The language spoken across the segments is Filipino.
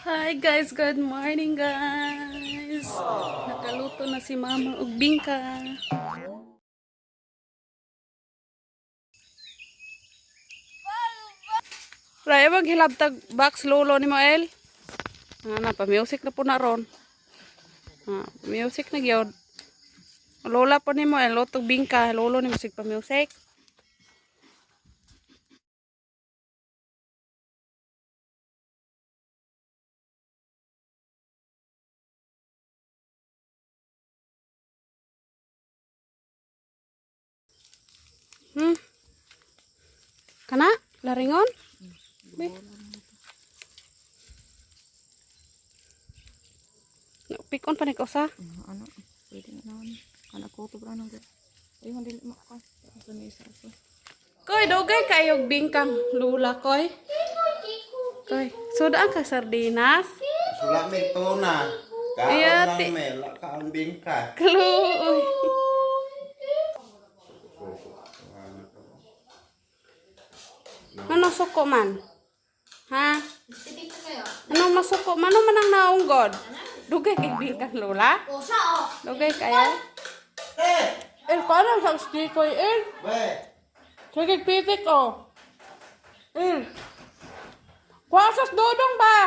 Hi guys, good morning guys. Nakaluto na si Mama og bingka. Raya maghilabtag box lolo ni Moel. Pa music na po na ron. Music na gyud. Lola po ni Moel lutog bingka, lolo ni music pa music. Kana? Laringon? Pikon pa ni ko sa? Ano? Pwede na naman. Anak ko ito ba nang ayun, dili mo ako. Koy, dogay kayog bingkang lula, koy. Koy, sudaan ka sardinas? Sulami tuna. Iya, Kaon lang mela, kaon bingka. Kluoy. Ano suko man? Ha? Anong masuko? Ano man ang naunggod? Dugay kay bingkang lula? Dugay kaya? Paano sa ski ko We, Sige, pitik oh. Kuwasas dodong ba?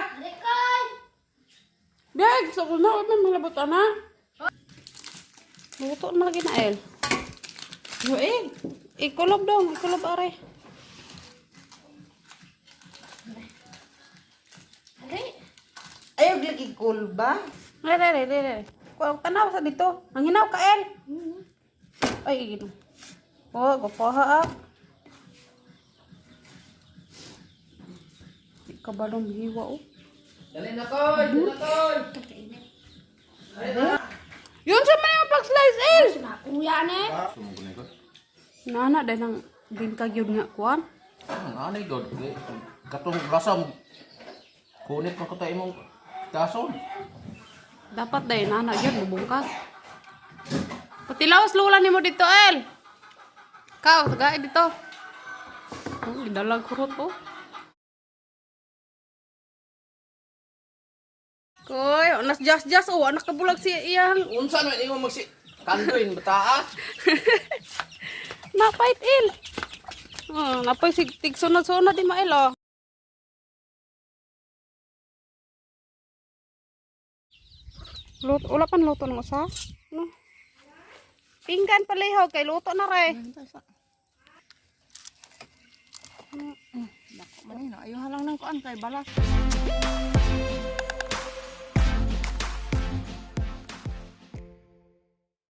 Biyag, so na, may malabot na. Luto na lagi na Ikulob dong, ikulob are. Ayaw lagi cool ba? Re. Kuwag tanaw sa dito. Ang hinaw ka Ay, ino. Oh, gupaha Ikaw ba nung hiwa oh? Dali na koy, dali na koy. Yun sa man yung pag-slice Kuya ne. sumugunin ko. Nana, dahil nang bingkag yun nga kuwan. Anay god, katong lasam kunit man ko tayo mong kason. Dapat dahil nana yun, bubungkag. Patilawas lula ni mo dito, El. Kau, tagay dito. Gidalag kurot oh. Koy, anak jas oh, anak kabulag si iyang. Unsa man imo magsi kantuin bataa? Napait Il. Napay sig sunod-sunod di mail oh. Wala pan luto ng usa. No. Pinggan palihaw kay luto na re. Dako man ni, ayaw halang nang kuan kay balas.